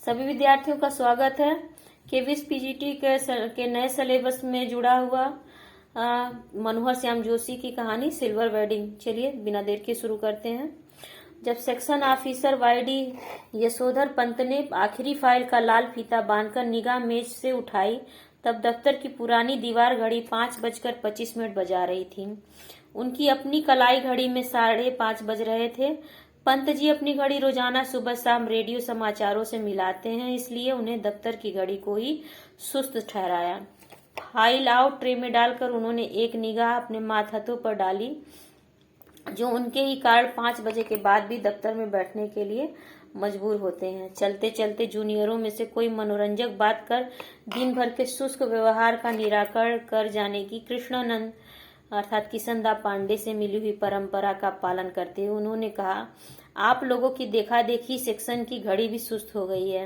सभी विद्यार्थियों का स्वागत है। केवीएस पीजीटी के नए सिलेबस में जुड़ा हुआ मनोहर श्याम जोशी की कहानी सिल्वर वेडिंग। चलिए बिना देर के शुरू करते हैं। जब सेक्शन ऑफिसर वाईडी यशोधर पंत ने आखिरी फाइल का लाल फीता बांधकर निगाह मेज से उठाई, तब दफ्तर की पुरानी दीवार घड़ी 5:25 बजा रही थी। उनकी अपनी कलाई घड़ी में 5:30 बज रहे थे। पंत जी अपनी घड़ी रोजाना सुबह शाम रेडियो समाचारों से मिलाते हैं, इसलिए उन्हें दफ्तर की घड़ी को ही सुस्त ठहराया। फाइल आउट ट्रे में डालकर उन्होंने एक निगाह अपने माथातों पर डाली, जो उनके ही कारण 5 बजे के बाद भी दफ्तर में बैठने के लिए मजबूर होते हैं। चलते चलते जूनियरों में से कोई मनोरंजक बात कर दिन भर के शुष्क व्यवहार का निराकरण कर जाने की कृष्णानंद अर्थात किशनदा पांडे से मिली हुई परंपरा का पालन करते हुए उन्होंने कहा, आप लोगों की देखा देखी सेक्शन की घड़ी भी सुस्त हो गई है।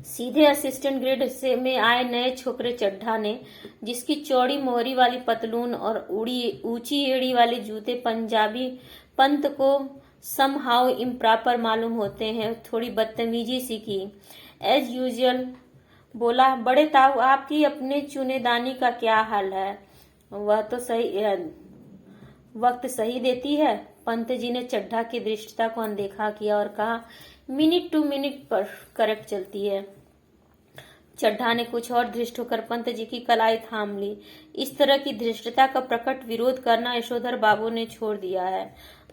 सीधे असिस्टेंट ग्रेड से में आए नए छोकरे चड्ढा ने, जिसकी चौड़ी मोहरी वाली पतलून और ऊंची एड़ी वाले जूते पंजाबी पंत को समहाउ इम्प्रॉपर मालूम होते हैं, थोड़ी बदतमीजी सी की। एज यूजुअल बोला, बड़े ताऊ आपकी अपने चुनेदानी का क्या हाल है? वह तो सही वक्त सही देती है। पंत जी ने चड्ढा की दृष्टता को अनदेखा किया और कहा, मिनट टू मिनट पर करेक्ट चलती है। चड्ढा ने कुछ और धृष्ट होकर पंत जी की कलाई थाम ली। इस तरह की धृष्टता का प्रकट विरोध करना यशोधर बाबू ने छोड़ दिया है।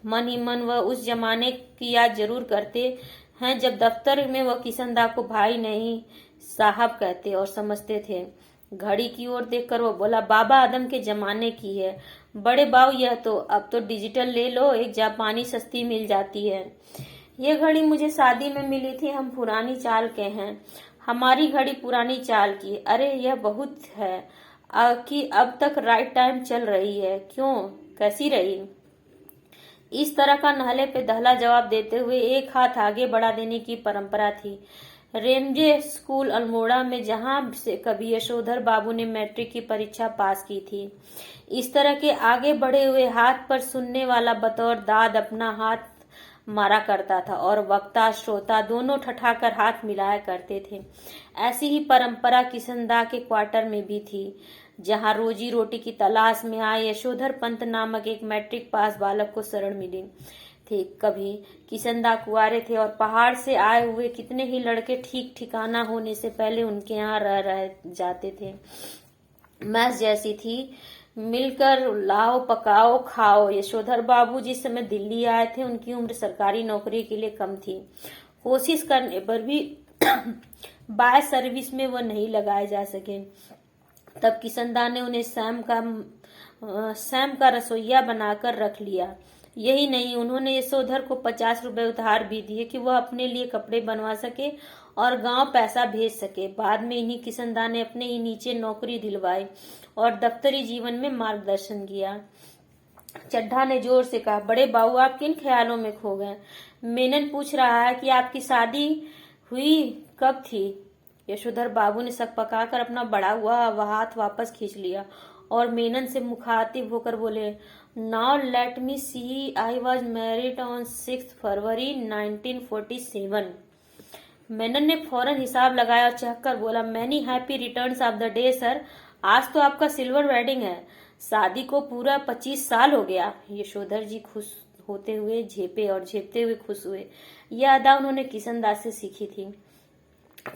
मन ही मन वह उस जमाने की याद जरूर करते हैं जब दफ्तर में वह किशनदा को भाई नहीं साहब कहते और समझते थे। घड़ी की ओर देखकर वो बोला, बाबा आदम के जमाने की है। बड़े बाऊ, यह तो अब तो डिजिटल ले लो, एक जापानी सस्ती मिल जाती है। यह घड़ी मुझे शादी में मिली थी, हम पुरानी चाल के हैं। हमारी घड़ी पुरानी चाल की? अरे यह बहुत है कि अब तक राइट टाइम चल रही है। क्यों, कैसी रही? इस तरह का नहले पे दहला जवाब देते हुए एक हाथ आगे बढ़ा देने की परंपरा थी। रेमजे स्कूल अल्मोड़ा में, जहां से कभी यशोधर बाबू ने मैट्रिक की परीक्षा पास की थी, इस तरह के आगे बढ़े हुए हाथ पर सुनने वाला बतौर दाद अपना हाथ मारा करता था और वक्ता श्रोता दोनों ठठाकर हाथ मिलाया करते थे। ऐसी ही परंपरा किशनदा के क्वार्टर में भी थी, जहां रोजी रोटी की तलाश में आए यशोधर पंत नामक एक मैट्रिक पास बालक को शरण मिली थे। कभी किशनदा कुंवारे थे और पहाड़ से आए हुए कितने ही लड़के ठीक ठिकाना होने से पहले उनके यहाँ रह जाते थे। मैस जैसी थी, मिलकर लाओ पकाओ खाओ। यशोधर बाबू जिस समय दिल्ली आए थे, उनकी उम्र सरकारी नौकरी के लिए कम थी। कोशिश करने पर भी बाय सर्विस में वह नहीं लगाए जा सके। तब किशनदा ने उन्हें सैम का रसोइया बनाकर रख लिया। यही नहीं, उन्होंने यशोधर को 50 रुपए उधार भी दिए कि वह अपने लिए कपड़े बनवा सके और गांव पैसा भेज सके। बाद में इन्हीं किशनदा ने अपने ही नीचे नौकरी दिलवाई और दफ्तरी जीवन में मार्गदर्शन किया। चड्ढा ने जोर से कहा, बड़े बाबू आप किन ख्यालों में खो गए? मेनन पूछ रहा है कि आपकी शादी हुई कब थी? यशोधर बाबू ने सक पकाकर अपना बड़ा हुआ वह हाथ वापस खींच लिया और मेनन से मुखातिब होकर बोले, now let me see, I was married on 6 February 1947। Menon ने फौरन हिसाब लगाया और चहकर बोला, many happy returns of the day sir. आज तो आपका सिल्वर वेडिंग है, शादी को पूरा 25 साल हो गया। यशोधर जी खुश होते हुए झेपे और झेपते हुए खुश हुए। यह अदा उन्होंने किशनदा से सीखी थी।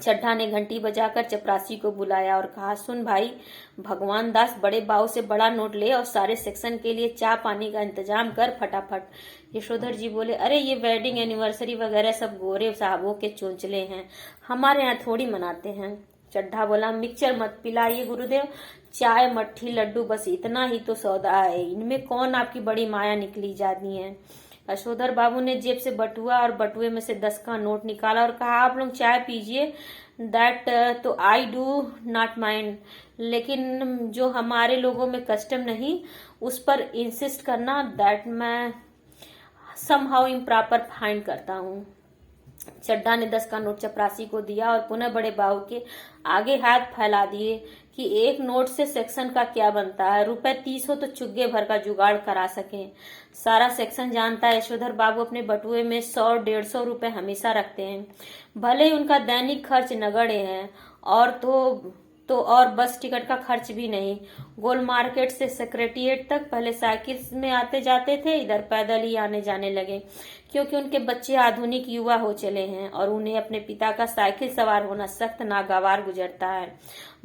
चड्ढा ने घंटी बजाकर चपरासी को बुलाया और कहा, सुन भाई, भगवान दास, बड़े बाऊ से बड़ा नोट ले और सारे सेक्शन के लिए चाय पानी का इंतजाम कर फटाफट। यशोधर जी बोले, अरे ये वेडिंग एनिवर्सरी वगैरह सब गोरे साहबों के चोंचले हैं, हमारे यहाँ थोड़ी मनाते हैं। चड्ढा बोला, मिक्सचर मत पिलाइए गुरुदेव, चाय मट्ठी लड्डू बस इतना ही तो सौदा है, इनमें कौन आपकी बड़ी माया निकली जाती है। यशोधर बाबू ने जेब से बटुआ और बटुए में से 10 का नोट निकाला और कहा, आप लोग चाय पीजिए, दैट तो आई डू नॉट माइंड, लेकिन जो हमारे लोगों में कस्टम नहीं उस पर इंसिस्ट करना, दैट मैं समहाउ इम्प्रॉपर फाइंड करता हूँ। चड्ढा ने 10 का नोट चपरासी को दिया और पुनः बड़े बाबू के आगे हाथ फैला दिए कि एक नोट से सेक्शन का क्या बनता है, ₹30 हो तो चुग्गे भर का जुगाड़ करा सकें। सारा सेक्शन जानता है यशोधर बाबू अपने बटुए में 100-150 रुपए हमेशा रखते हैं, भले ही उनका दैनिक खर्च नगण्य है और और बस टिकट का खर्च भी नहीं। गोल मार्केट से सेक्रेटेरिएट तक पहले साइकिल में आते जाते थे, इधर पैदल ही आने जाने लगे क्योंकि उनके बच्चे आधुनिक युवा हो चले हैं और उन्हें अपने पिता का साइकिल सवार होना सख्त नागवार गुजरता है।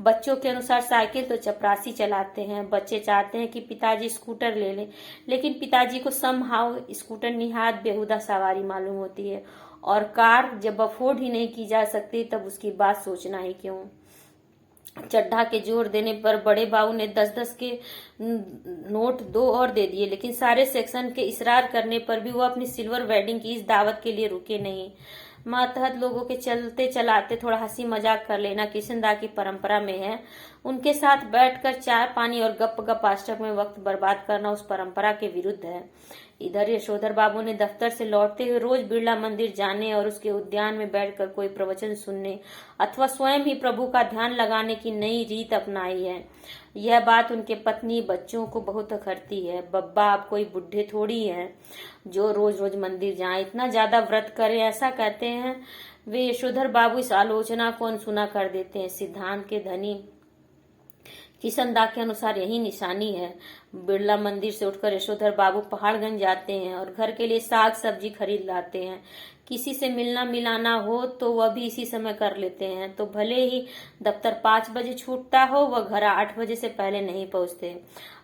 बच्चों के अनुसार साइकिल तो चपरासी चलाते हैं, बच्चे चाहते हैं कि पिताजी स्कूटर ले लें, लेकिन पिताजी को समहाउ स्कूटर निहायत बेहुदा सवारी मालूम होती है और कार जब अफोर्ड ही नहीं की जा सकती तब उसकी बात सोचना ही क्यों। चड्ढा के जोर देने पर बड़े बाबू ने 10-10 के नोट 2 और दे दिए, लेकिन सारे सेक्शन के इसरार करने पर भी वो अपनी सिल्वर वेडिंग की इस दावत के लिए रुके नहीं। मातहत लोगों के चलते चलाते थोड़ा हंसी मजाक कर लेना किशनदा की परंपरा में है। उनके साथ बैठकर चाय पानी और गप गप आष्टक में वक्त बर्बाद करना उस परंपरा के विरुद्ध है। इधर यशोधर बाबू ने दफ्तर से लौटते हुए रोज बिरला मंदिर जाने और उसके उद्यान में बैठकर कोई प्रवचन सुनने अथवा स्वयं ही प्रभु का ध्यान लगाने की नई रीत अपनाई है। यह बात उनके पत्नी बच्चों को बहुत अखरती है। बब्बा आप कोई बुढ़े थोड़ी हैं जो रोज रोज मंदिर जाएं, इतना ज्यादा व्रत करें, ऐसा कहते हैं वे। यशोधर बाबू इस आलोचना को अनसुना कर देते हैं। सिद्धांत के धनी किशनदा के अनुसार यही निशानी है। बिरला मंदिर से उठकर यशोधर बाबू पहाड़गंज जाते हैं और घर के लिए साग सब्जी खरीद लाते हैं। किसी से मिलना मिलाना हो तो वह भी इसी समय कर लेते हैं, तो भले ही दफ्तर 5 बजे छूटता हो वह घर 8 बजे से पहले नहीं पहुंचते।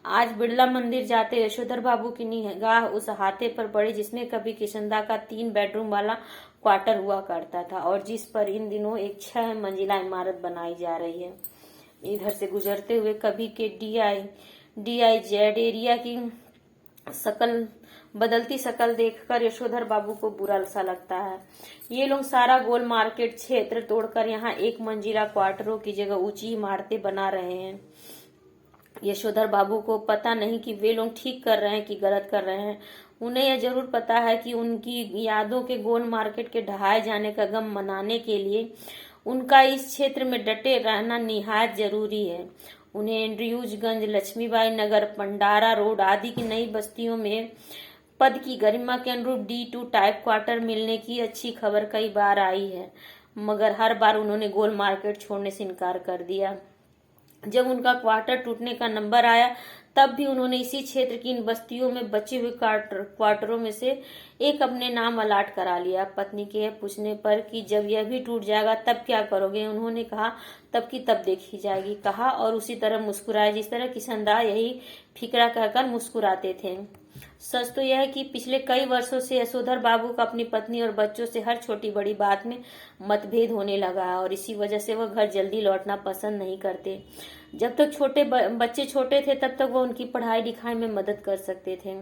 आज बिरला मंदिर जाते यशोधर बाबू की निगाह उस अहाते पर पड़ी जिसमें कभी किशनदा का 3 बेडरूम वाला क्वार्टर हुआ करता था और जिस पर इन दिनों एक 6 मंजिला इमारत बनाई जा रही है। इधर से गुजरते हुए कभी के DIZ एरिया की बदलती शकल देखकर यशोधर बाबू को बुरा सा लगता है। ये लोग सारा गोल मार्केट क्षेत्र तोड़कर यहाँ 1 मंजिला क्वार्टरों की जगह ऊंची इमारतें बना रहे हैं। यशोधर बाबू को पता नहीं कि वे लोग ठीक कर रहे हैं कि गलत कर रहे हैं। उन्हें यह जरूर पता है कि उनकी यादों के गोल मार्केट के ढहाए जाने का गम मनाने के लिए उनका इस क्षेत्र में डटे रहना निहायत जरूरी है। उन्हें एंड्रयूजगंज, लक्ष्मीबाई नगर, पंडारा रोड आदि की नई बस्तियों में पद की गरिमा के अनुरूप D2 टाइप क्वार्टर मिलने की अच्छी खबर कई बार आई है, मगर हर बार उन्होंने गोल मार्केट छोड़ने से इनकार कर दिया। जब उनका क्वार्टर टूटने का नंबर आया तब भी उन्होंने इसी क्षेत्र की इन बस्तियों में बचे हुए क्वार्टरों में से एक अपने नाम अलाट करा लिया। पत्नी के पूछने पर कि जब यह भी टूट जाएगा तब क्या करोगे, उन्होंने कहा तब की तब देखी जाएगी, कहा और उसी तरह मुस्कुराए जिस तरह किशनदा यही फिक्रा कहकर मुस्कुराते थे। सच तो यह है कि पिछले कई वर्षों से यशोधर बाबू का अपनी पत्नी और बच्चों से हर छोटी बड़ी बात में मतभेद होने लगा है और इसी वजह से वह घर जल्दी लौटना पसंद नहीं करते। जब तक बच्चे छोटे थे तब तक वह उनकी पढ़ाई लिखाई में मदद कर सकते थे।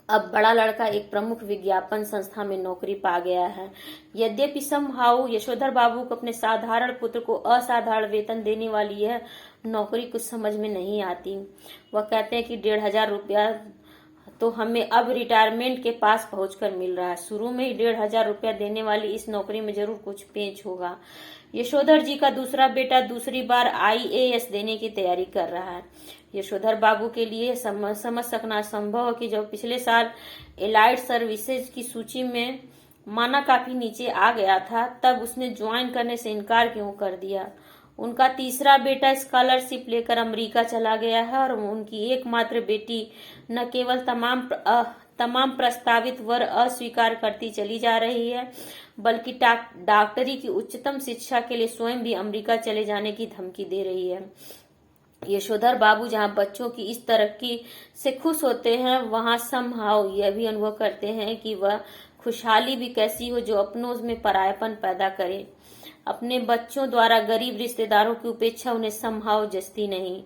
अब बड़ा लड़का एक प्रमुख विज्ञापन संस्था में नौकरी पा गया है। यद्यपि समहाउ यशोधर बाबू को अपने साधारण पुत्र को असाधारण वेतन देने वाली यह नौकरी कुछ समझ में नहीं आती। वह कहते हैं कि 1,500 रुपया तो हमें अब रिटायरमेंट के पास पहुंचकर मिल रहा है। शुरू में ही 1,500 रुपया देने वाली इस नौकरी में जरूर कुछ पेंच होगा। यशोधर जी का दूसरा बेटा दूसरी बार IAS देने की तैयारी कर रहा है। यशोधर बाबू के लिए समझ सकना संभव है कि जब पिछले साल एलाइड सर्विसेज की सूची में माना काफी नीचे आ गया था तब उसने ज्वाइन करने से इनकार क्यों कर दिया। उनका तीसरा बेटा स्कॉलरशिप लेकर अमेरिका चला गया है और उनकी एकमात्र बेटी न केवल तमाम प्रस्तावित वर अस्वीकार करती चली जा रही है बल्कि डॉक्टरी की उच्चतम शिक्षा के लिए स्वयं भी अमेरिका चले जाने की धमकी दे रही है। यशोधर बाबू जहां बच्चों की इस तरक्की से खुश होते हैं वहां समहाउ यह भी अनुभव करते हैं कि वह खुशहाली भी कैसी हो जो अपनों में परायापन पैदा करे। अपने बच्चों द्वारा गरीब रिश्तेदारों की उपेक्षा उन्हें समहाउ जचती नहीं।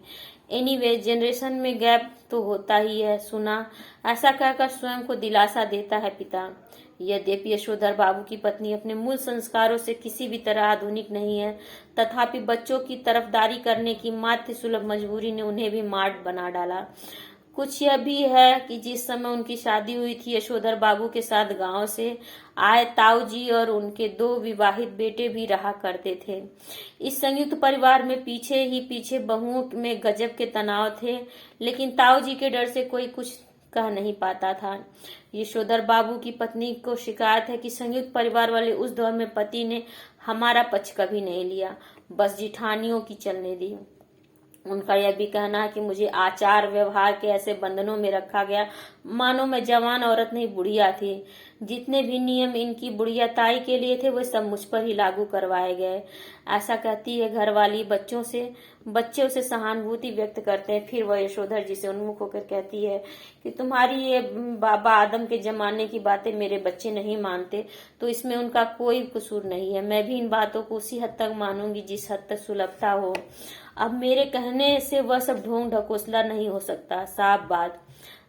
एनीवे जनरेशन में गैप तो होता ही है, सुना, ऐसा कहकर स्वयं को दिलासा देता है पिता। यद्यपि यशोधर बाबू की पत्नी अपने मूल संस्कारों से किसी भी तरह आधुनिक नहीं है, तथापि बच्चों की तरफदारी करने की मात्र सुलभ मजबूरी ने उन्हें भी मार्ट बना डाला। कुछ यह भी है कि जिस समय उनकी शादी हुई थी यशोधर बाबू के साथ गांव से आए ताऊ जी और उनके 2 विवाहित बेटे भी रहा करते थे। इस संयुक्त परिवार में पीछे ही पीछे बहुओं में गजब के तनाव थे, लेकिन ताऊ जी के डर से कोई कुछ कह नहीं पाता था। यशोधर बाबू की पत्नी को शिकायत है कि संयुक्त परिवार वाले उस दौर में पति ने हमारा पक्ष कभी नहीं लिया, बस जिठानियों की चलने दी। उनका यह भी कहना है कि मुझे आचार व्यवहार के ऐसे बंधनों में रखा गया मानो मैं जवान औरत नहीं बुढ़िया थी। जितने भी नियम इनकी बुढ़ियाताई के लिए थे वे सब मुझ पर ही लागू करवाए गए, ऐसा कहती है घरवाली। बच्चे उसे सहानुभूति व्यक्त करते हैं। फिर वह यशोधर जी से उन्मुख होकर कहती है कि तुम्हारी ये बाबा आदम के जमाने की बातें मेरे बच्चे नहीं मानते तो इसमें उनका कोई कसूर नहीं है। मैं भी इन बातों को उसी हद तक मानूंगी जिस हद तक सुलभता हो। अब मेरे कहने से वह सब ढोंग ढकोसला नहीं हो सकता, साफ बात।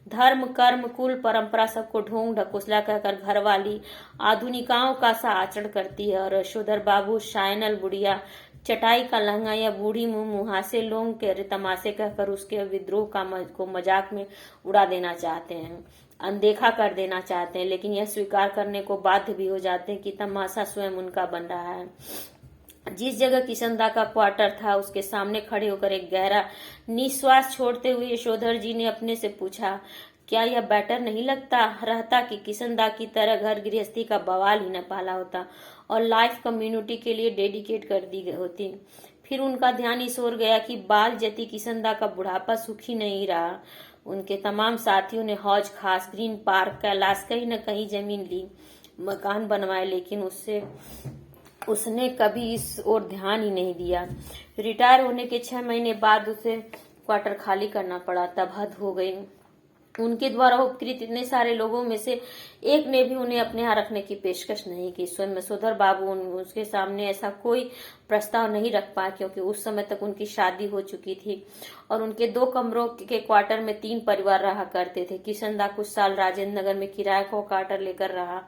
धर्म कर्म कुल परंपरा सबको ढोंग ढकोसला कहकर घरवाली आधुनिकाओं का सा आचरण करती है और यशोधर बाबू शायनल बुढ़िया चटाई का लहंगा या बूढ़ी मुंह मुहासे लोग के तमाशे कहकर उसके विद्रोह को मजाक में उड़ा देना चाहते हैं, अनदेखा कर देना चाहते हैं, लेकिन यह स्वीकार करने को बाध्य भी हो जाते हैं कि तमाशा स्वयं उनका बन रहा है। जिस जगह किशनदा का क्वार्टर था उसके सामने खड़े होकर एक गहरा निश्वास छोड़ते हुए यशोधर जी ने अपने से पूछा, क्या यह बेटर नहीं लगता रहता कि किशनदा की तरह घर गृहस्थी का बवाल ही न पाला होता और लाइफ कम्युनिटी के लिए डेडिकेट कर दी होती। फिर उनका ध्यान इस ओर गया कि बाल जती किशनदा का बुढ़ापा सुखी नहीं रहा। उनके तमाम साथियों ने हौज खास ग्रीन पार्क कैलाश कहीं न कहीं जमीन ली, मकान बनवाए, लेकिन उसने कभी इस ओर ध्यान ही नहीं दिया। रिटायर होने के 6 महीने बाद उसे क्वार्टर खाली करना पड़ा, तब हद हो गई। उनके द्वारा उपकृत इतने सारे लोगों में से एक ने भी उन्हें अपने यहाँ रखने की पेशकश नहीं की। स्वयं यशोधर बाबू उसके सामने ऐसा कोई प्रस्ताव नहीं रख पाए, क्योंकि उस समय तक उनकी शादी हो चुकी थी और उनके 2 कमरों के क्वार्टर में 3 परिवार रहा करते थे। किशनदा कुछ साल राजेंद्र नगर में किराए को क्वार्टर लेकर रहा,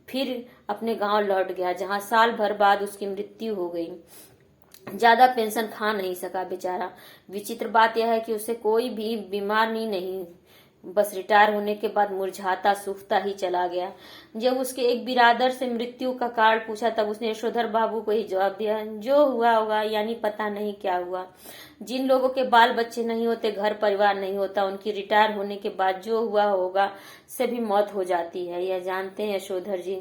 फिर अपने गांव लौट गया, जहां साल भर बाद उसकी मृत्यु हो गई। ज्यादा पेंशन खा नहीं सका बेचारा। विचित्र बात यह है कि उसे कोई भी बीमारी नहीं, बस रिटायर होने के बाद मुरझाता सूखता ही चला गया। जब उसके एक बिरादर से मृत्यु का कारण पूछा तब उसने यशोधर बाबू को ही जवाब दिया, जो हुआ होगा, यानी पता नहीं क्या हुआ। जिन लोगों के बाल बच्चे नहीं होते, घर परिवार नहीं होता, उनकी रिटायर होने के बाद जो हुआ होगा से भी मौत हो जाती है। यह जानते हैं यशोधर जी।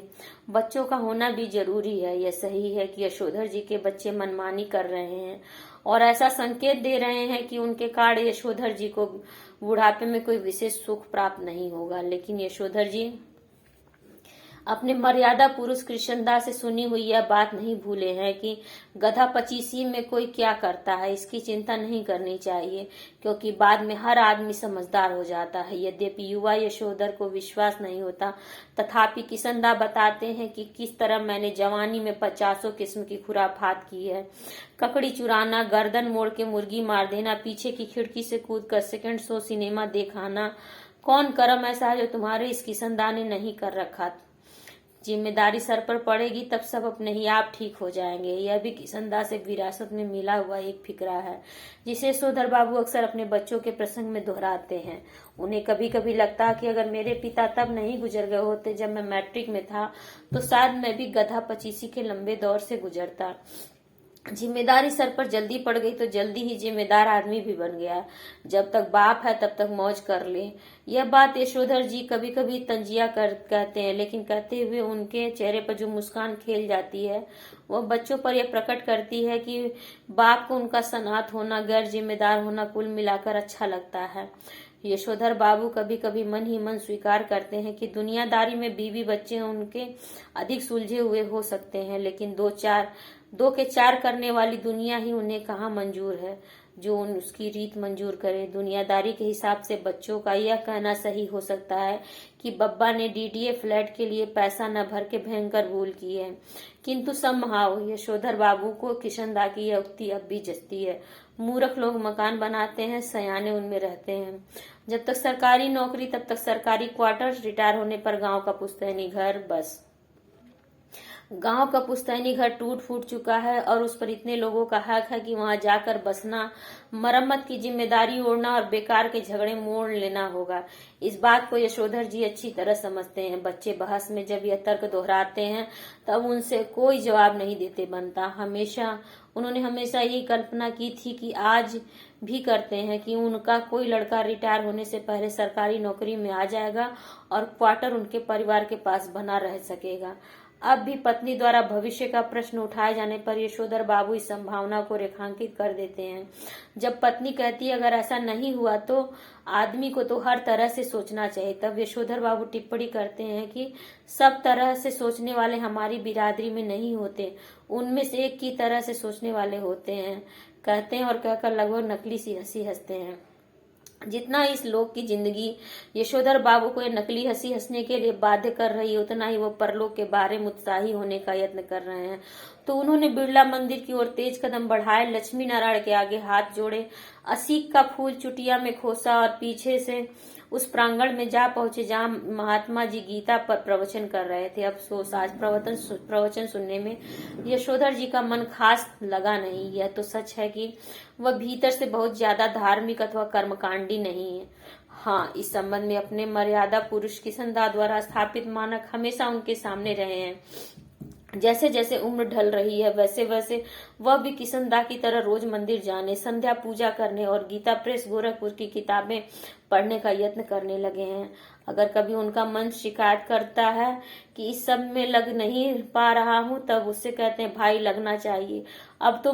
बच्चों का होना भी जरूरी है। यह सही है कि यशोधर जी के बच्चे मनमानी कर रहे हैं और ऐसा संकेत दे रहे हैं कि उनके कारण यशोधर जी को बुढ़ापे में कोई विशेष सुख प्राप्त नहीं होगा। लेकिन यशोधर जी अपने मर्यादा पुरुष कृष्णदा से सुनी हुई यह बात नहीं भूले हैं कि गधा 25 में कोई क्या करता है, इसकी चिंता नहीं करनी चाहिए, क्योंकि बाद में हर आदमी समझदार हो जाता है। यद्यपि युवा यशोधर को विश्वास नहीं होता, तथापि किशनदा बताते हैं कि किस तरह मैंने जवानी में 50 किस्म की खुराफात की है। ककड़ी चुराना, गर्दन मोड़ के मुर्गी मार देना, पीछे की खिड़की से कूदकर सेकंड शो सिनेमा देखाना। कौन कर्म ऐसा है जो तुम्हारे इस किशनदा ने नहीं कर रखा? जिम्मेदारी सर पर पड़ेगी तब सब अपने ही आप ठीक हो जाएंगे। यह भी किशनदा से विरासत में मिला हुआ एक फिक्रा है, जिसे यशोधर बाबू अक्सर अपने बच्चों के प्रसंग में दोहराते हैं। उन्हें कभी कभी लगता है कि अगर मेरे पिता तब नहीं गुजर गए होते जब मैं मैट्रिक में था, तो शायद मैं भी गधा 25 के लंबे दौर से गुजरता। जिम्मेदारी सर पर जल्दी पड़ गई तो जल्दी ही जिम्मेदार आदमी भी बन गया। जब तक बाप है तब तक मौज कर ले। यह बात यशोधर जी कभी कभी तंजिया कहते हैं, लेकिन कहते हुए उनके चेहरे पर जो मुस्कान खेल जाती है वह बच्चों पर यह प्रकट करती है कि बाप को उनका सनात होना, गैर जिम्मेदार होना कुल मिलाकर अच्छा लगता है। यशोधर बाबू कभी कभी मन ही मन स्वीकार करते हैं कि दुनियादारी में बीवी बच्चे उनके अधिक सुलझे हुए हो सकते हैं, लेकिन दो के चार करने वाली दुनिया ही उन्हें कहाँ मंजूर है जो उसकी रीत मंजूर करे। दुनियादारी के हिसाब से बच्चों का यह कहना सही हो सकता है कि बब्बा ने डीडीए फ्लैट के लिए पैसा न भर के भयंकर भूल की है, किंतु समहाउ यशोधर बाबू को किशनदा की यह उक्ति अब भी जचती है। मूर्ख लोग मकान बनाते हैं, सयाने उनमें रहते हैं। जब तक सरकारी नौकरी तब तक सरकारी क्वार्टर, रिटायर होने पर गांव का पुश्तैनी घर, बस। गांव का पुश्तैनी घर टूट फूट चुका है और उस पर इतने लोगों का हक है कि वहां जाकर बसना, मरम्मत की जिम्मेदारी ओढ़ना और बेकार के झगड़े मोड़ लेना होगा। इस बात को यशोधर जी अच्छी तरह समझते हैं। बच्चे बहस में जब यह तर्क दोहराते हैं तब उनसे कोई जवाब नहीं देते बनता। उन्होंने हमेशा यही कल्पना की थी कि आज भी करते हैं कि उनका कोई लड़का रिटायर होने से पहले सरकारी नौकरी में आ जाएगा और क्वार्टर उनके परिवार के पास बना रह सकेगा। अब भी पत्नी द्वारा भविष्य का प्रश्न उठाए जाने पर यशोधर बाबू इस संभावना को रेखांकित कर देते हैं। जब पत्नी कहती है अगर ऐसा नहीं हुआ तो आदमी को तो हर तरह से सोचना चाहिए, तब यशोधर बाबू टिप्पणी करते हैं कि सब तरह से सोचने वाले हमारी बिरादरी में नहीं होते, उनमें से एक की तरह से सोचने वाले होते हैं, कहते हैं और कहकर लगभग नकली सी हंसी हंसते हैं। जितना इस लोक की जिंदगी यशोधर बाबू को ये नकली हंसी हंसने के लिए बाध्य कर रही है, उतना ही वो परलोक के बारे में उत्साही होने का यत्न कर रहे हैं। तो उन्होंने बिरला मंदिर की ओर तेज कदम बढ़ाए, लक्ष्मी नारायण के आगे हाथ जोड़े, असीक का फूल चुटिया में खोसा और पीछे से उस प्रांगण में जा पहुंचे जहां महात्मा जी गीता पर प्रवचन कर रहे थे। अफसोस आज प्रवचन सुनने में यशोधर जी का मन खास लगा नहीं। यह तो सच है कि वह भीतर से बहुत ज्यादा धार्मिक अथवा कर्मकांडी नहीं है। हाँ, इस संबंध में अपने मर्यादा पुरुष किशनदास द्वारा स्थापित मानक हमेशा उनके सामने रहे हैं। जैसे जैसे उम्र ढल रही है वैसे वैसे वह भी किशनदा की तरह रोज मंदिर जाने, संध्या पूजा करने और गीता प्रेस गोरखपुर की किताबें पढ़ने का यत्न करने लगे हैं। अगर कभी उनका मन शिकायत करता है कि इस सब में लग नहीं पा रहा हूँ, तब उससे कहते हैं भाई लगना चाहिए। अब तो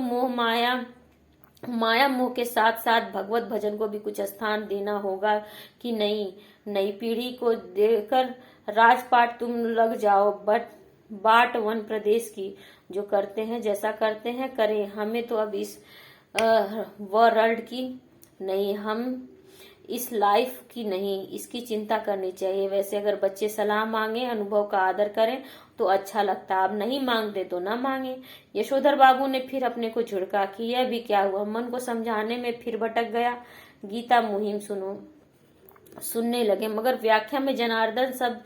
माया मोह के साथ साथ भगवत भजन को भी कुछ स्थान देना होगा कि नहीं। नई पीढ़ी को देकर राजपाट तुम लग जाओ, बाट वन प्रदेश की जो करते हैं जैसा करते हैं करें, हमें तो अब इस वर्ल्ड की नहीं, हम इस लाइफ की नहीं, इसकी चिंता करनी चाहिए। वैसे अगर बच्चे सलाह मांगे, अनुभव का आदर करें तो अच्छा लगता, अब नहीं मांगते तो ना मांगे। यशोधर बाबू ने फिर अपने को झुड़का कि यह भी क्या हुआ, मन को समझाने में फिर भटक गया। गीता मुहिम सुनने लगे, मगर व्याख्या में जनार्दन शब्द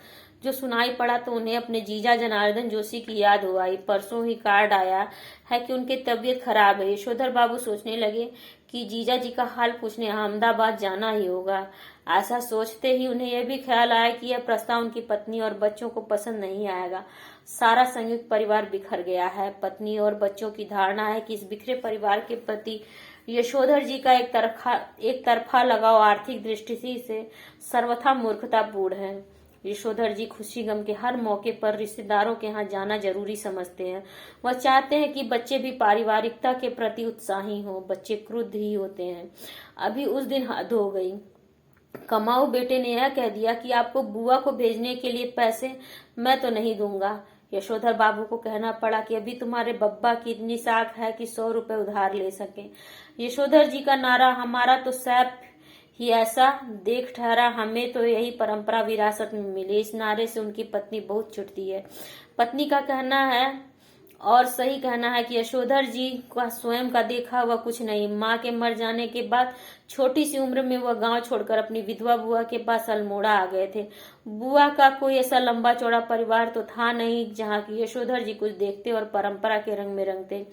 जो सुनाई पड़ा तो उन्हें अपने जीजा जनार्दन जोशी की याद हो आई। परसों ही कार्ड आया है कि उनकी तबीयत खराब है। यशोधर बाबू सोचने लगे कि जीजा जी का हाल पूछने अहमदाबाद जाना ही होगा। ऐसा सोचते ही उन्हें यह भी ख्याल आया कि यह प्रस्ताव उनकी पत्नी और बच्चों को पसंद नहीं आएगा। सारा संयुक्त परिवार बिखर गया है। पत्नी और बच्चों की धारणा है कि इस बिखरे परिवार के प्रति यशोधर जी का एक तरफा लगाव आर्थिक दृष्टि से सर्वथा मूर्खतापूर्ण है। यशोधर जी खुशी गम के हर मौके पर रिश्तेदारों के यहाँ जाना जरूरी समझते हैं। वह चाहते हैं कि बच्चे भी पारिवारिकता के प्रति उत्साही हों। बच्चे क्रुद्ध ही होते हैं। अभी उस दिन हद हो गई। कमाऊ बेटे ने यह कह दिया कि आपको बुआ को भेजने के लिए पैसे मैं तो नहीं दूंगा। यशोधर बाबू को कहना पड़ा कि अभी तुम्हारे बब्बा की इतनी साख है कि 100 रुपए उधार ले सके। यशोधर जी का नारा हमारा तो सैफ ही ऐसा देख ठहरा, हमें तो यही परंपरा विरासत में मिली। इस नारे से उनकी पत्नी बहुत चिढ़ती है। पत्नी का कहना है और सही कहना है कि यशोधर जी का स्वयं का देखा हुआ कुछ नहीं। माँ के मर जाने के बाद छोटी सी उम्र में वह गांव छोड़कर अपनी विधवा बुआ के पास अल्मोड़ा आ गए थे। बुआ का कोई ऐसा लंबा चौड़ा परिवार तो था नहीं जहाँ की यशोधर जी कुछ देखते और परंपरा के रंग में रंगते।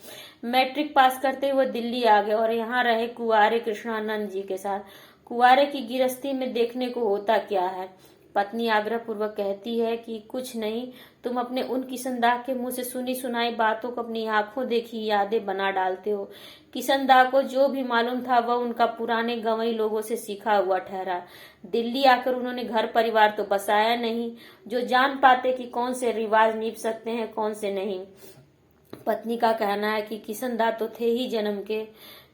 मैट्रिक पास करते हुए दिल्ली आ गए और यहाँ रहे कुंवारे कृष्णानंद जी के साथ। कुंवारे की गिरस्ती में देखने को होता क्या है। पत्नी आग्रह पूर्वक कहती है कि कुछ नहीं, तुम अपने उन किशनदा के मुंह से सुनी सुनाई बातों को अपनी आंखों देखी यादें बना डालते हो। किशनदा को जो भी मालूम था वह उनका पुराने गंवई लोगों से सीखा हुआ ठहरा। दिल्ली आकर उन्होंने घर परिवार तो बसाया नहीं जो जान पाते कि कौन से रिवाज निभ सकते हैं कौन से नहीं। पत्नी का कहना है कि किशनदा तो थे ही जन्म के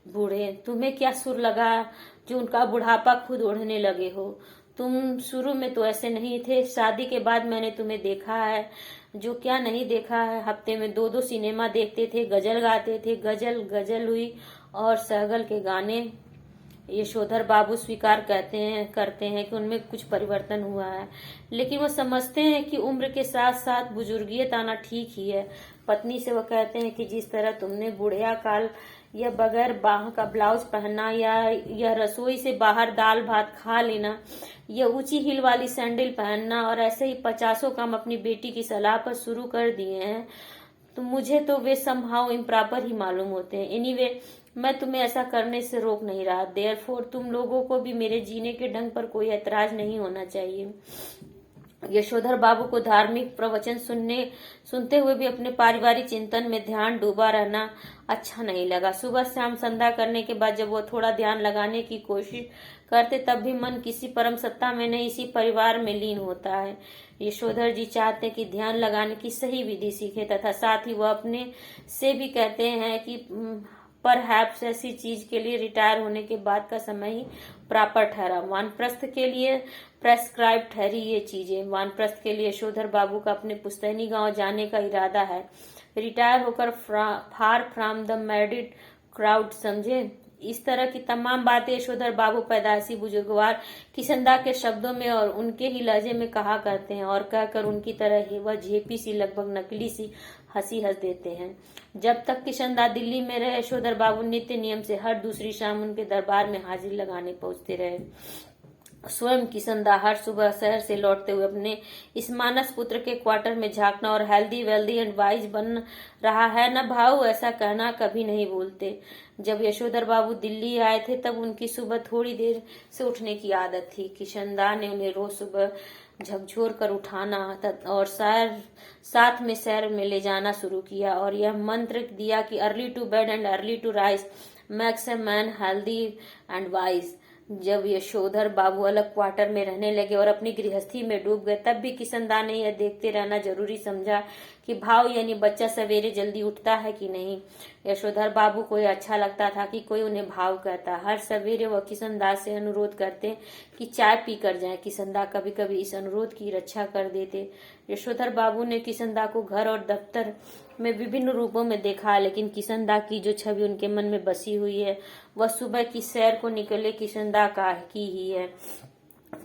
बूढ़े, तुम्हें क्या सुर लगा जो उनका बुढ़ापा खुद ओढ़ने लगे हो। तुम शुरू में तो ऐसे नहीं थे, शादी के बाद मैंने तुम्हें देखा है जो क्या नहीं देखा है। हफ्ते में 2-2 सिनेमा देखते थे, गजल गाते थे, गजल हुई और सहगल के गाने। यशोधर बाबू स्वीकार करते हैं कि उनमें कुछ परिवर्तन हुआ है, लेकिन वह समझते हैं कि उम्र के साथ साथ बुजुर्गियत आना ठीक ही है। पत्नी से वह कहते हैं कि जिस तरह तुमने बुढ़िया काल या बगैर बाह का ब्लाउज पहनना, या रसोई से बाहर दाल भात खा लेना, या ऊंची हील वाली सैंडल पहनना, और ऐसे ही 50 काम अपनी बेटी की सलाह पर शुरू कर दिए हैं, तो मुझे तो वे समहाउ इम्प्रॉपर ही मालूम होते हैं। एनीवे, मैं तुम्हें ऐसा करने से रोक नहीं रहा। देयरफॉर तुम लोगों को भी मेरे जीने के ढंग पर कोई ऐतराज नहीं होना चाहिए। यशोधर बाबू को धार्मिक प्रवचन सुनते हुए भी अपने पारिवारिक चिंतन में ध्यान डूबा रहना अच्छा नहीं लगा। सुबह शाम संध्या करने के बाद जब वो थोड़ा ध्यान लगाने की कोशिश करते, तब भी मन किसी परम सत्ता में नहीं, इसी परिवार में लीन होता है। यशोधर जी चाहते कि ध्यान लगाने की सही विधि सीखे, तथा साथ ही वह अपने से भी कहते हैं कि परहैप्स ऐसी चीज के लिए रिटायर होने के बाद का समय ही प्रॉपर ठहरा। वानप्रस्थ के लिए प्रेस्क्राइब ठहरी ये चीजें। वानप्रस्थ के लिए यशोधर बाबू का अपने पुस्तैनी गांव जाने का इरादा है, रिटायर होकर far from the married crowd, समझे। इस तरह की तमाम बातें यशोधर बाबू पैदाइशी बुजुर्गवार किशनदा के शब्दों में और उनके ही लहजे में कहा करते हैं, और कहकर उनकी तरह ही वह झेपी सी, लगभग नकली सी हंसी हंस देते हैं। जब तक किशनदा दिल्ली में रहे, यशोधर बाबू नित्य नियम से हर दूसरी शाम उनके दरबार में हाजिरी लगाने पहुंचते रहे। स्वयं किशनदा हर सुबह शहर से लौटते हुए अपने इस मानस पुत्र के क्वार्टर में झांकना और हेल्दी वेल्दी एंड वाइज बन रहा है न भाऊ, ऐसा कहना कभी नहीं भूलते। जब यशोधर बाबू दिल्ली आए थे, तब उनकी सुबह थोड़ी देर से उठने की आदत थी। किशनदा ने उन्हें रोज सुबह झकझोर कर उठाना और साथ में सैर में ले जाना शुरू किया, और यह मंत्र दिया कि early to bed and early to rise makes a man healthy and wise. जब यशोधर बाबू अलग क्वार्टर में रहने लगे और अपनी गृहस्थी में डूब गए, तब भी किशनदा ने यह देखते रहना जरूरी समझा कि भाव यानी बच्चा सवेरे जल्दी उठता है कि नहीं। यशोधर बाबू को यह अच्छा लगता था कि कोई उन्हें भाव कहता। हर सवेरे वह किशनदा से अनुरोध करते कि चाय पी कर जाए। किशनदा कभी कभी इस अनुरोध की रक्षा कर देते। यशोधर बाबू ने किशनदा को घर और दफ्तर में विभिन्न रूपों में देखा, लेकिन किशनदा की जो छवि उनके मन में बसी हुई है, वह सुबह की सैर को निकले किशनदा की ही है।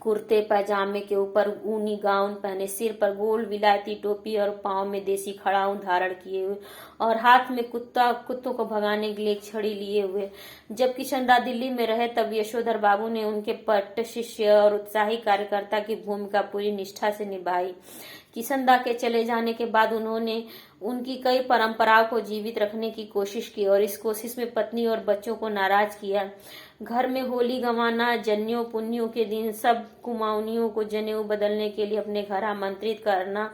कुर्ते पैजामे के ऊपर ऊनी गाउन पहने, सिर पर गोल विलायती टोपी और पांव में देसी खड़ाऊ धारण किए हुए, और हाथ में कुत्तों को भगाने के लिए एक छड़ी लिए हुए। जब किशनदा दिल्ली में रहे, तब यशोधर बाबू ने उनके पट्ट शिष्य और उत्साही कार्यकर्ता की भूमिका पूरी निष्ठा से निभाई। किशनदा के चले जाने के बाद उन्होंने उनकी कई परंपराओं को जीवित रखने की कोशिश की, और इस कोशिश में पत्नी और बच्चों को नाराज किया। घर में होली गंवाना, जन्यों पुन्यों के दिन सब कुमाऊनियों को जनेऊ बदलने के लिए अपने घर आमंत्रित करना,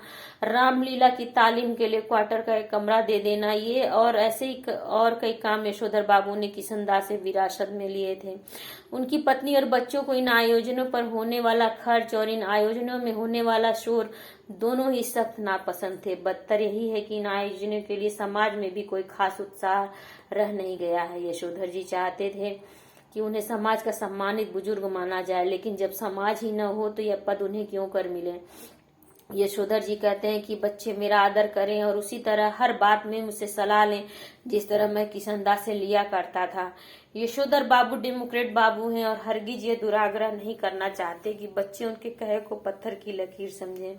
रामलीला की तालीम के लिए क्वार्टर का एक कमरा दे देना, ये और ऐसे ही और कई काम यशोधर बाबू ने किशनदा से विरासत में लिए थे। उनकी पत्नी और बच्चों को इन आयोजनों पर होने वाला खर्च और इन आयोजनों में होने वाला शोर दोनों ही सख्त नापसंद थे। बदतर यही है कि इन आयोजनों के लिए समाज में भी कोई खास उत्साह रह नहीं गया है। यशोधर जी चाहते थे कि उन्हें समाज का सम्मानित बुजुर्ग माना जाए, लेकिन जब समाज ही न हो तो यह पद उन्हें क्यों कर मिले। यशोधर जी कहते हैं कि बच्चे मेरा आदर करें और उसी तरह हर बात में मुझसे सलाह लें, जिस तरह मैं किशनदा से लिया करता था। यशोधर बाबू डेमोक्रेट बाबू हैं और हरगिज ये दुराग्रह नहीं करना चाहते कि बच्चे उनके कहे को पत्थर की लकीर समझें।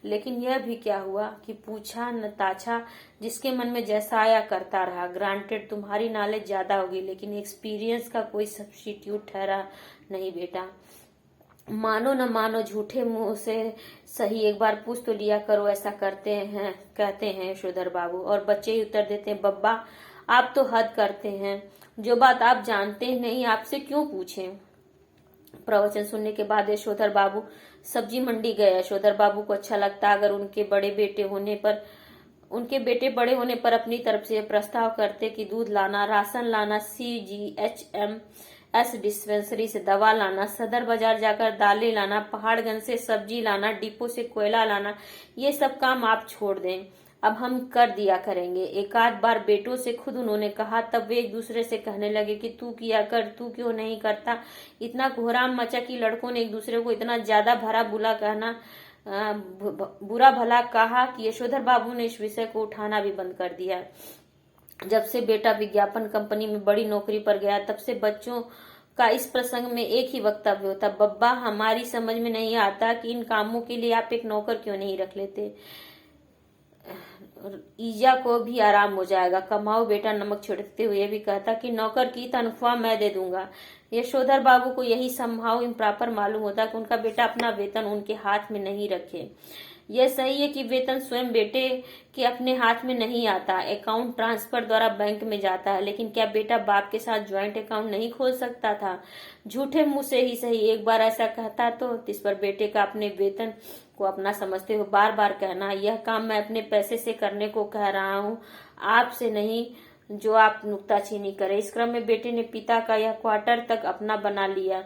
लेकिन यह भी क्या हुआ कि पूछा न ताछा, जिसके मन में जैसा आया करता रहा। ग्रांटेड तुम्हारी नॉलेज ज्यादा होगी, लेकिन एक्सपीरियंस का कोई सब्स्टिट्यूट ठहरा नहीं बेटा। मानो न मानो, झूठे मुंह से सही, एक बार पूछ तो लिया करो, ऐसा कहते हैं यशोधर बाबू। और बच्चे ही उत्तर देते हैं, बब्बा आप तो हद करते हैं, जो बात आप जानते नहीं आपसे क्यों पूछें। प्रवचन सुनने के बाद यशोधर बाबू सब्जी मंडी गए। यशोधर बाबू को अच्छा लगता अगर उनके बेटे बड़े होने पर अपनी तरफ से प्रस्ताव करते कि दूध लाना, राशन लाना, CGHMS डिस्पेंसरी से दवा लाना, सदर बाजार जाकर दालें लाना, पहाड़गंज से सब्जी लाना, डिपो से कोयला लाना, ये सब काम आप छोड़ दें, अब हम कर दिया करेंगे। एक आध बार बेटों से खुद उन्होंने कहा, तब वे एक दूसरे से कहने लगे कि तू किया कर, तू क्यों नहीं करता। इतना कोहराम मचा कि लड़कों ने एक दूसरे को इतना ज्यादा बुरा भला कहा कि यशोधर बाबू ने इस विषय को उठाना भी बंद कर दिया। जब से बेटा विज्ञापन कंपनी में बड़ी नौकरी पर गया, तब से बच्चों का इस प्रसंग में एक ही वक्तव्य होता, बब्बा हमारी समझ में नहीं आता कि इन कामों के लिए आप एक नौकर क्यों नहीं रख लेते। ईजा को भी आराम हो जाएगा। कमाओ बेटा, नमक छिड़कते हुए भी कहता कि नौकर की तनख्वाह मैं दे दूंगा। यशोधर बाबू को यही संभाव इम्प्रॉपर मालूम होता कि उनका बेटा अपना वेतन उनके हाथ में नहीं रखे। यह सही है कि वेतन स्वयं बेटे के अपने हाथ में नहीं आता, अकाउंट ट्रांसफर द्वारा बैंक में जाता है, लेकिन क्या बेटा बाप के साथ ज्वाइंट अकाउंट नहीं खोल सकता था? झूठे मुंह से ही सही एक बार ऐसा कहता तो इस पर बेटे का अपने वेतन को अपना समझते हुए बार बार कहना, यह काम मैं अपने पैसे से करने को कह रहा हूँ, आपसे नहीं जो आप नुक्ताचीनी करे। इस क्रम में बेटे ने पिता का यह क्वार्टर तक अपना बना लिया।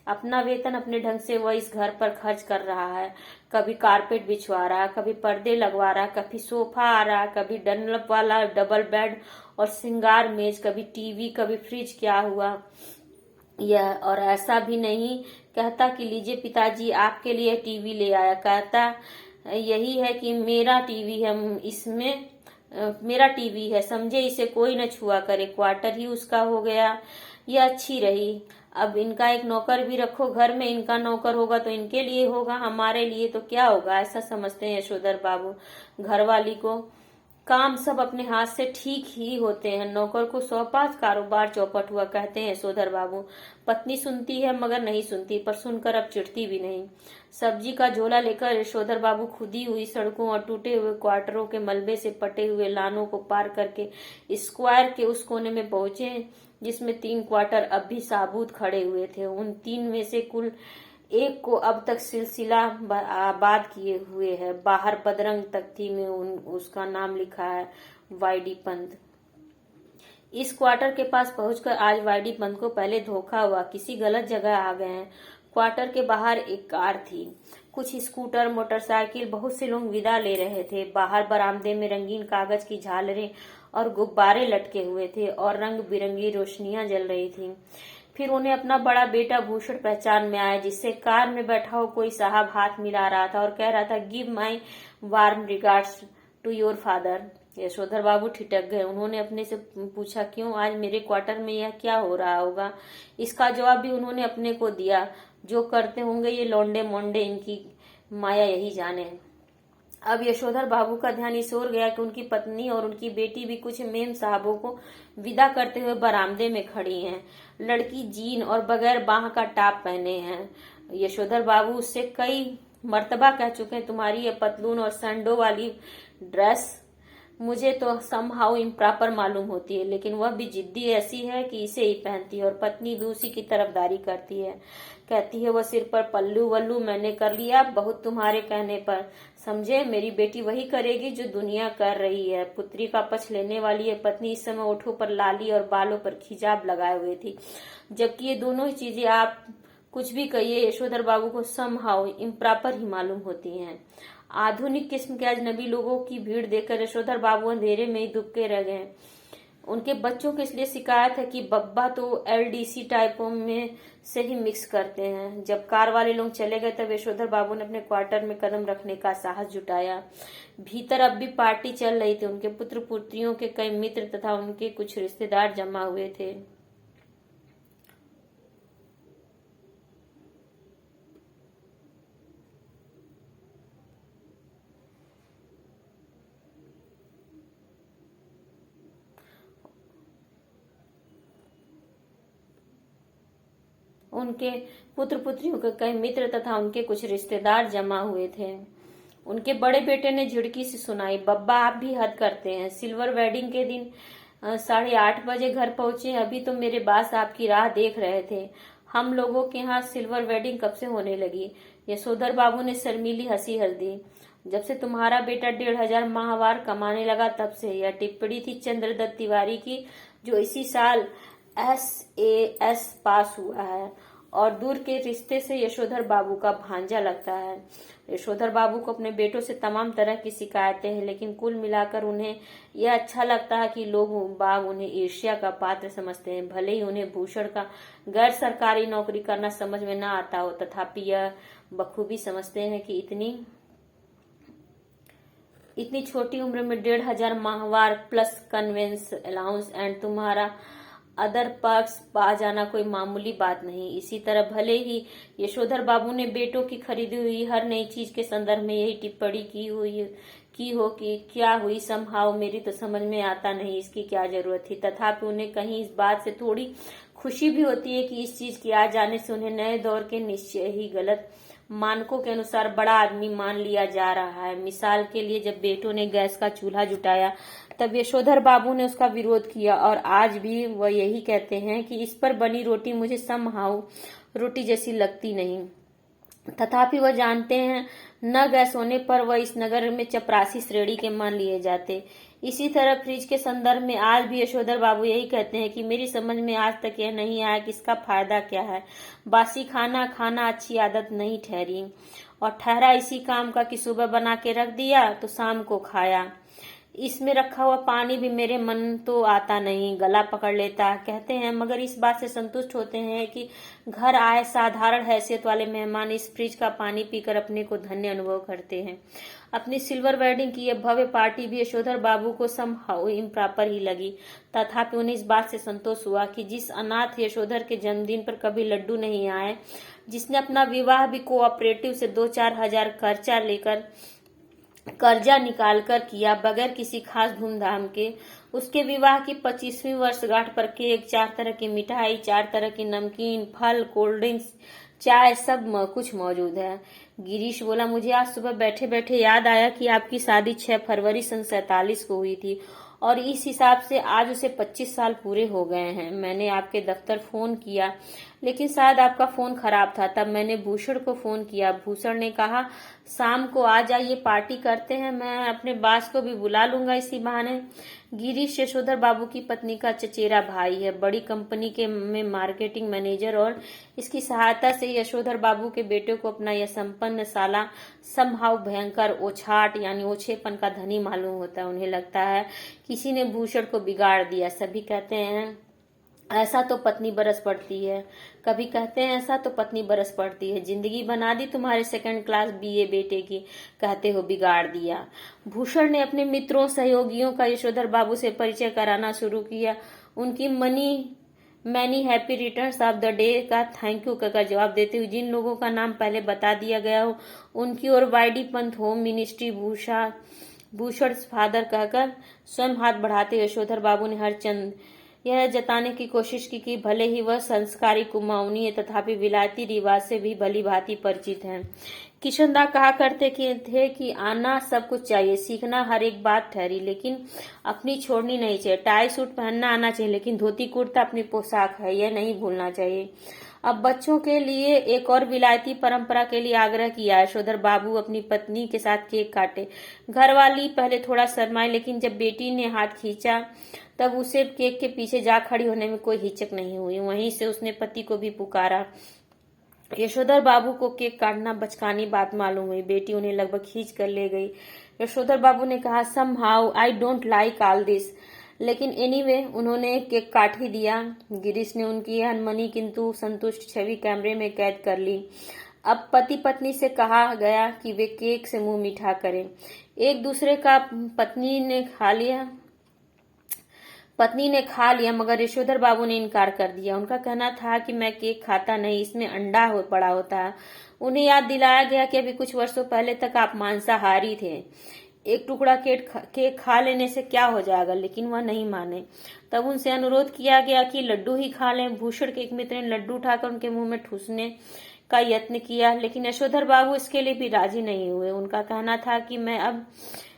अपना वेतन अपने ढंग से वह इस घर पर खर्च कर रहा है। कभी कारपेट बिछवा रहा, कभी पर्दे लगवा रहा, कभी सोफा आ रहा, कभी डनलप वाला डबल बेड और श्रृंगार मेज, कभी टीवी, कभी फ्रिज। क्या हुआ यह? और ऐसा भी नहीं कहता कि लीजिए पिताजी आपके लिए टीवी ले आया, कहता यही है कि मेरा टीवी है, इसमें मेरा टीवी है, समझे, इसे कोई न छुआ करे। क्वार्टर ही उसका हो गया, यह अच्छी रही। अब इनका एक नौकर भी रखो घर में, इनका नौकर होगा तो इनके लिए होगा, हमारे लिए तो क्या होगा, ऐसा समझते हैं यशोधर बाबू। घरवाली को काम सब अपने हाथ से ठीक ही होते हैं, नौकर को सौंपा कारोबार चौपट हुआ, कहते हैं यशोधर बाबू। पत्नी सुनती है मगर नहीं सुनती, पर सुनकर अब चिढ़ती भी नहीं। सब्जी का झोला लेकर यशोधर बाबू खुदी हुई सड़कों और टूटे हुए क्वार्टरों के मलबे से पटे हुए लानों को पार करके स्क्वायर के उस कोने में पहुंचे जिसमें 3 क्वार्टर अब भी साबूत खड़े हुए थे। उन 3 में से कुल एक को अब तक सिलसिला आबाद किए हुए है। बाहर बदरंग तख्ती में उसका नाम लिखा है, वाईडी पंत। इस क्वार्टर के पास पहुंचकर आज वाईडी पंत को पहले धोखा हुआ, किसी गलत जगह आ गए हैं। क्वार्टर के बाहर एक कार थी, कुछ स्कूटर, मोटरसाइकिल, बहुत से लोग विदा ले रहे थे। बाहर बरामदे में रंगीन कागज की झालरें और गुब्बारे लटके हुए थे और रंग बिरंगी रोशनियां जल रही थी। फिर उन्हें अपना बड़ा बेटा भूषण पहचान में आया, जिससे कार में बैठा हो कोई साहब हाथ मिला रहा था और कह रहा था, give my warm regards to your father. Yashodhar बाबू ठिठक गए। उन्होंने अपने से पूछा, क्यों, आज मेरे क्वार्टर में यह क्या हो रहा होगा? इसका जवाब भी उन्होंने अपने को दिया, जो करते होंगे ये लौंडे मोंडे, इनकी माया यही जाने। अब यशोधर बाबू का ध्यान इस ओर गया कि उनकी पत्नी और उनकी बेटी भी कुछ मेम साहबों को विदा करते हुए बरामदे में खड़ी हैं। लड़की जीन और बगैर बाह का टॉप पहने हैं। यशोधर बाबू उससे कई मर्तबा कह चुके हैं, तुम्हारी ये पतलून और सैंडो वाली ड्रेस मुझे तो समहाउ इम्प्रॉपर मालूम होती है, लेकिन वह भी जिद्दी ऐसी है कि इसे ही पहनती है। और पत्नी दूसरी की तरफदारी करती है, कहती है वह सिर पर पल्लू वल्लू मैंने कर लिया बहुत तुम्हारे कहने पर, समझे, मेरी बेटी वही करेगी जो दुनिया कर रही है। पुत्री का पक्ष लेने वाली है पत्नी इस समय ओठों पर लाली और बालों पर खिजाब लगाए हुए थी, जबकि ये दोनों ही चीजें आप कुछ भी कहिए यशोधर बाबू को समहाउ इम्प्रॉपर ही मालूम होती हैं। आधुनिक किस्म के अजनबी लोगों की भीड़ देखकर यशोधर बाबू अंधेरे में ही दुबके रह गए। उनके बच्चों की इसलिए शिकायत है कि बब्बा तो एलडीसी टाइपों में से ही मिक्स करते हैं। जब कार वाले लोग चले गए तब यशोधर बाबू ने अपने क्वार्टर में कदम रखने का साहस जुटाया। भीतर अब भी पार्टी चल रही थी। उनके पुत्र पुत्रियों के कई मित्र तथा उनके कुछ रिश्तेदार जमा हुए थे। उनके पुत्र पुत्रियों के कई मित्र तथा उनके कुछ रिश्तेदार जमा हुए थे। उनके बड़े बेटे ने झिड़की से सुनाई, बब्बा आप भी हद करते हैं। सिल्वर वेडिंग के दिन 8:30 बजे घर पहुंचे, अभी तो मेरे बास आपकी राह देख रहे थे। हम लोगों के यहाँ सिल्वर वेडिंग कब से होने लगी? यशोधर बाबू ने शर्मीली हंसी हंस दी। जब से तुम्हारा बेटा 1,500 माहवार कमाने लगा तब से। यह टिप्पणी थी चंद्रदत्त तिवारी की, जो इसी साल SAS पास हुआ है और दूर के रिश्ते से यशोधर बाबू का भांजा लगता है। यशोधर बाबू को अपने बेटों से तमाम तरह की शिकायतें हैं, लेकिन कुल मिलाकर उन्हें यह अच्छा लगता है कि लोग बाग उन्हें ईर्ष्या का पात्र समझते हैं। भले ही उन्हें भूषण का गैर सरकारी नौकरी करना समझ में न आता हो, तथापि यह बखूबी समझते हैं कि इतनी छोटी उम्र में 1,500 माहवार प्लस कन्वेंस अलाउंस एंड तुम्हारा अदर पर्क्स पा जाना कोई मामूली बात नहीं। इसी तरह भले ही यशोधर बाबू ने बेटों की खरीदी हुई हर नई चीज के संदर्भ में यही टिप्पणी की हो कि क्या हुई समहाउ मेरी तो समझ में आता नहीं इसकी क्या जरूरत थी। तथापि उन्हें कहीं इस बात से थोड़ी खुशी भी होती है कि इस चीज के आ जाने से उन्हें नए दौर के निश्चय ही गलत मानकों के अनुसार बड़ा आदमी मान लिया जा रहा है। मिसाल के लिए जब बेटों ने गैस का चूल्हा जुटाया तब यशोधर बाबू ने उसका विरोध किया और आज भी वह यही कहते हैं कि इस पर बनी रोटी मुझे समहाउ रोटी जैसी लगती नहीं। तथापि वह जानते हैं न गैस होने पर वह इस नगर में चपरासी श्रेणी के मान लिए जाते। इसी तरह फ्रिज के संदर्भ में आज भी यशोधर बाबू यही कहते हैं कि मेरी समझ में आज तक यह नहीं आया कि इसका फायदा क्या है। बासी खाना खाना अच्छी आदत नहीं ठहरी और ठहरा इसी काम का कि सुबह बना के रख दिया तो शाम को खाया। इसमें रखा हुआ पानी भी मेरे मन तो आता नहीं, गला पकड़ लेता कहते हैं, मगर इस बात से संतुष्ट होते हैं कि घर आए साधारण हैसियत वाले मेहमान इस फ्रिज का पानी पीकर अपने को धन्य अनुभव करते हैं। अपनी सिल्वर वेडिंग की यह भव्य पार्टी भी यशोधर बाबू को समहाउ इम्प्रॉपर ही लगी। तथापि उन्हें इस बात से संतोष हुआ कि जिस अनाथ यशोधर के जन्मदिन पर कभी लड्डू नहीं आए, जिसने अपना विवाह भी कोऑपरेटिव से 2-4 हजार कर्जा निकाल कर किया बगैर किसी खास धूमधाम के, उसके विवाह की 25वीं वर्षगांठ पर केक, 4 तरह की मिठाई, 4 तरह की नमकीन, फल, कोल्ड ड्रिंक्स, चाय सब कुछ मौजूद है। गिरीश बोला, मुझे आज सुबह बैठे बैठे याद आया कि आपकी शादी 6 फरवरी सन 47 को हुई थी और इस हिसाब से आज उसे 25 साल पूरे हो गए हैं। मैंने आपके दफ्तर फोन किया लेकिन शायद आपका फोन खराब था। तब मैंने भूषण को फोन किया। भूषण ने कहा शाम को आ जाइए, पार्टी करते हैं, मैं अपने बास को भी बुला लूंगा इसी बहाने। गिरीश यशोधर बाबू की पत्नी का चचेरा भाई है, बड़ी कंपनी के में मार्केटिंग मैनेजर, और इसकी सहायता से यशोधर बाबू के बेटे को अपना यह संपन्न साला समहाउ भयंकर ओछाट यानी ओछेपन का धनी मालूम होता है। उन्हें लगता है किसी ने भूषण को बिगाड़ दिया। सभी कहते हैं ऐसा तो पत्नी बरस पड़ती है, कभी कहते हैं ऐसा तो पत्नी बरस पड़ती है, जिंदगी बना दी तुम्हारे 2nd क्लास बीए बेटे की, कहते हो बिगाड़ दिया। भूषण ने अपने मित्रों सहयोगियों का यशोधर बाबू से परिचय कराना शुरू किया। उनकी many happy returns of the day का थैंक यू का जवाब देते हुए जिन लोगों का नाम पहले बता दिया गया हो उनकी ओर वाईडी पंथ होम मिनिस्ट्री भूषण फादर कहकर स्वयं हाथ बढ़ाते यशोधर बाबू ने हर चंद यह जताने की कोशिश की कि भले ही वह संस्कारी कुमाऊनी है तथापि विलायती रिवाज से भी भली भांति परिचित हैं। किशनदा कहा करते थे कि आना सब कुछ चाहिए, सीखना हर एक बात ठहरी, लेकिन अपनी छोड़नी नहीं चाहिए। टाई सूट पहनना आना चाहिए लेकिन धोती कुर्ता अपनी पोशाक है, यह नहीं भूलना चाहिए। अब बच्चों के लिए एक और विलायती परंपरा के लिए आग्रह किया। यशोधर बाबू अपनी पत्नी के साथ केक काटे। घरवाली पहले थोड़ा शर्माई लेकिन जब बेटी ने हाथ खींचा तब उसे केक के पीछे जा खड़ी होने में कोई हिचक नहीं हुई। वहीं से उसने पति को भी पुकारा। यशोधर बाबू को केक काटना बचकानी बात मालूम हुई। बेटी उन्हें लगभग खींच कर ले गई। यशोधर बाबू ने कहा somehow I don't like all this, लेकिन एनीवे उन्होंने केक काट ही दिया। गिरीश ने उनकी अनमनी किंतु संतुष्ट छवि कैमरे में कैद कर ली। अब पति पत्नी से कहा गया कि वे केक से मुंह मीठा करें। एक दूसरे का पत्नी ने खा लिया मगर यशोधर बाबू ने इनकार कर दिया। उनका कहना था कि मैं केक खाता नहीं, इसमें अंडा पड़ा होता है। उन्हें याद दिलाया गया कि अभी कुछ वर्षों पहले तक आप मांसाहारी थे। एक टुकड़ा केक खा लेने से क्या हो जाएगा, लेकिन वह नहीं माने। तब उनसे अनुरोध किया गया कि लड्डू ही खा लें। भूषण के एक मित्र ने लड्डू उठाकर उनके मुंह में ठूसने का यत्न किया लेकिन यशोधर बाबू इसके लिए भी राजी नहीं हुए। उनका कहना था कि मैं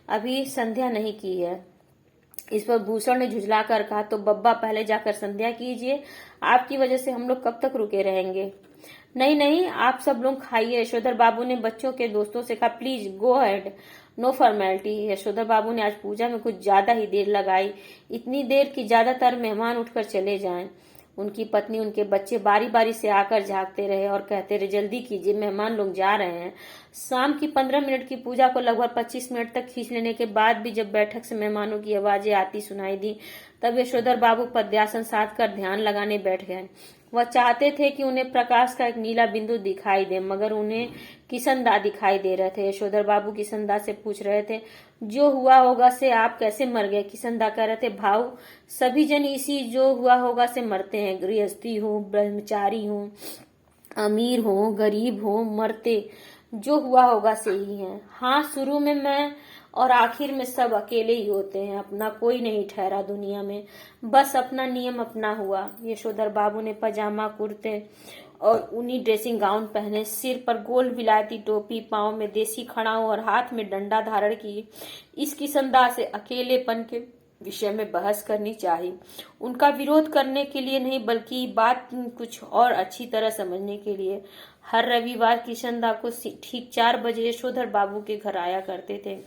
अभी संध्या नहीं की है। इस पर भूषण ने झुझलाकर कहा, तो बब्बा पहले जाकर संध्या कीजिए, आपकी वजह से हम लोग कब तक रुके रहेंगे। नहीं नहीं, आप सब लोग खाइए। यशोधर बाबू ने बच्चों के दोस्तों से कहा, please go ahead, no formality. Yashodhar बाबू ने आज पूजा में कुछ ज्यादा ही देर लगाई, इतनी देर कि ज्यादातर मेहमान उठकर चले जाएं। उनकी पत्नी उनके बच्चे बारी बारी से आकर झांकते रहे और कहते रहे, जल्दी कीजिए, मेहमान लोग जा रहे हैं। शाम की 15 मिनट की पूजा को लगभग 25 मिनट तक खींच लेने के बाद भी जब बैठक से मेहमानों की आवाजें आती सुनाई दी तब यशोधर बाबू पद्यासन साध कर ध्यान लगाने बैठ गए। वह चाहते थे कि उन्हें प्रकाश का एक नीला बिंदु दिखाई दे मगर उन्हें किशनदा दिखाई दे रहे थे। यशोधर बाबू किशनदा से पूछ रहे थे, जो हुआ होगा से आप कैसे मर गए। किशनदा कह रहे थे, भाऊ सभी जन इसी जो हुआ होगा से मरते हैं, गृहस्थी हो, ब्रह्मचारी हो, अमीर हो, गरीब हो, मरते जो हुआ होगा से ही है। हाँ, शुरू में मैं और आखिर में सब अकेले ही होते हैं, अपना कोई नहीं ठहरा दुनिया में, बस अपना नियम अपना हुआ। यशोधर बाबू ने पजामा कुर्ते और ऊनी ड्रेसिंग गाउन पहने, सिर पर गोल विलायती टोपी, पांव में देसी खड़ाऊ और हाथ में डंडा धारण की। इस किसनदा से अकेलेपन के विषय में बहस करनी चाहिए, उनका विरोध करने के लिए नहीं, बल्कि बात कुछ और अच्छी तरह समझने के लिए। हर रविवार किशनदा को ठीक 4 बजे यशोधर बाबू के घर आया करते थे।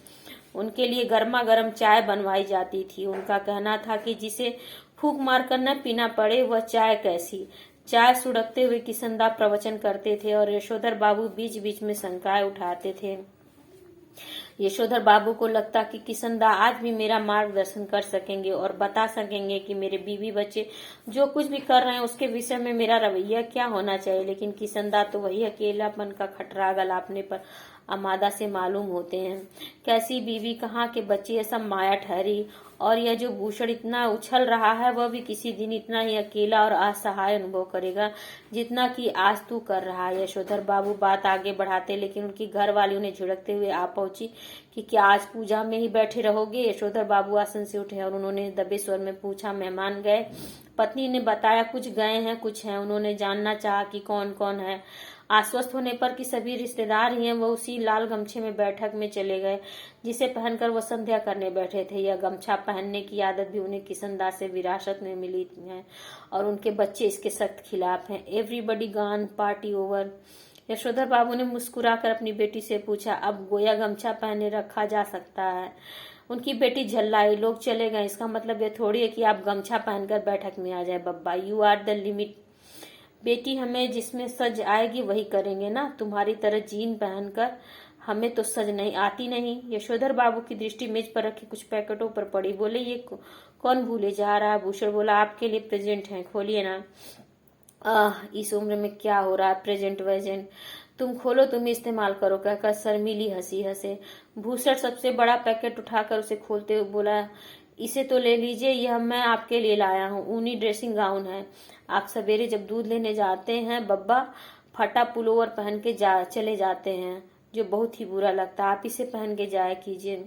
उनके लिए गर्मा गर्म चाय बनवाई जाती थी। उनका कहना था कि जिसे फूंक मारकर न पीना पड़े वह चाय कैसी। चाय सुड़कते हुए किशनदा प्रवचन करते थे और यशोधर बाबू बीच बीच में शंकाएं उठाते थे। यशोधर बाबू को लगता कि किशनदा आज भी मेरा मार्गदर्शन कर सकेंगे और बता सकेंगे कि मेरे बीवी बच्चे जो कुछ भी कर रहे हैं उसके विषय में मेरा रवैया क्या होना चाहिए। लेकिन किशनदा तो वही अकेलापन का खटरा गलापने पर आमादा से मालूम होते हैं। कैसी बीवी, कहाँ के बच्चे, यह सब माया ठहरी। और यह जो भूषण इतना उछल रहा है वह भी किसी दिन इतना ही अकेला और असहाय अनुभव करेगा जितना कि आज तू कर रहा है। यशोधर बाबू बात आगे बढ़ाते, लेकिन उनकी घर वाली उन्हें झिड़कते हुए आ पहुंची कि क्या आज पूजा में ही बैठे रहोगे। यशोधर बाबू आसन से उठे और उन्होंने दबे स्वर में पूछा, मेहमान गए? पत्नी ने बताया, कुछ गए हैं, कुछ हैं। उन्होंने जानना चाहा कि कौन कौन है। आश्वस्त होने पर कि सभी रिश्तेदार ही हैं, वह उसी लाल गमछे में बैठक में चले गए जिसे पहनकर वह संध्या करने बैठे थे। यह गमछा पहनने की आदत भी उन्हें किशनदा से विरासत में मिली है और उनके बच्चे इसके सख्त खिलाफ हैं। Everybody gone, party over. Yashodhar बाबू ने मुस्कुराकर अपनी बेटी से पूछा, अब गोया गमछा पहने रखा जा सकता है? उनकी बेटी झल्लाई, लोग चले गए, इसका मतलब यह थोड़ी है कि आप गमछा पहनकर बैठक में आ जाए। बब्बा, यू आर द लिमिट। बेटी, हमें जिसमें सज आएगी वही करेंगे ना, तुम्हारी तरह जीन पहनकर हमें तो सज नहीं आती नहीं। यशोधर बाबू की दृष्टि मेज पर रखे कुछ पैकेटों पर पड़ी। बोले, ये कौन भूले जा रहा है? भूषण बोला, आपके लिए प्रेजेंट है, खोलिए ना। इस उम्र में क्या हो रहा है प्रेजेंट वेजेंट? तुम खोलो, तुम इस्तेमाल करो, कहकर शर्मीली हंसी हंसे। भूषण सबसे बड़ा पैकेट उठाकर उसे खोलते हुए बोला, इसे तो ले लीजिए, यह मैं आपके लिए लाया हूँ, ऊनी ड्रेसिंग गाउन है। आप सवेरे जब दूध लेने जाते हैं बब्बा, फटा पुलोवर पहन के चले जाते हैं, जो बहुत ही बुरा लगता है। आप इसे पहन के जाया कीजिए।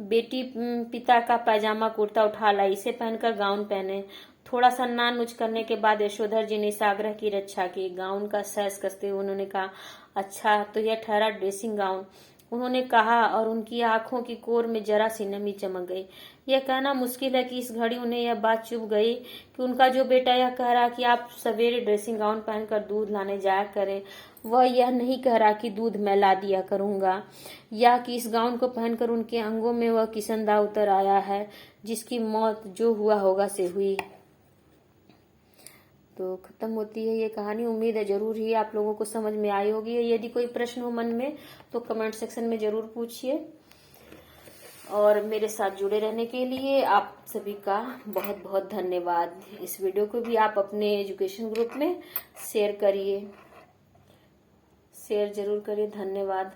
बेटी पिता का पैजामा कुर्ता उठा लाई, इसे पहनकर गाउन पहने। थोड़ा सा नान नुच करने के बाद यशोधर जी ने इस आग्रह की रक्षा की। गाउन का सैस कसते हुए उन्होंने कहा, अच्छा तो यह ठहरा ड्रेसिंग गाउन, उन्होंने कहा और उनकी आंखों की कोर में जरा सी नमी चमक गई। यह कहना मुश्किल है कि इस घड़ी उन्हें यह बात चुभ गई कि उनका जो बेटा यह कह रहा कि आप सवेरे ड्रेसिंग गाउन पहनकर दूध लाने जाया करें, वह यह नहीं कह रहा कि दूध मैं ला दिया करूंगा, या कि इस गाउन को पहनकर उनके अंगों में वह किशनदा उतर आया है जिसकी मौत जो हुआ होगा से हुई। तो खत्म होती है ये कहानी। उम्मीद है जरूर ही आप लोगों को समझ में आई होगी। यदि कोई प्रश्न हो मन में तो कमेंट सेक्शन में जरूर पूछिए। और मेरे साथ जुड़े रहने के लिए आप सभी का बहुत बहुत धन्यवाद। इस वीडियो को भी आप अपने एजुकेशन ग्रुप में शेयर करिए, शेयर जरूर करिए। धन्यवाद।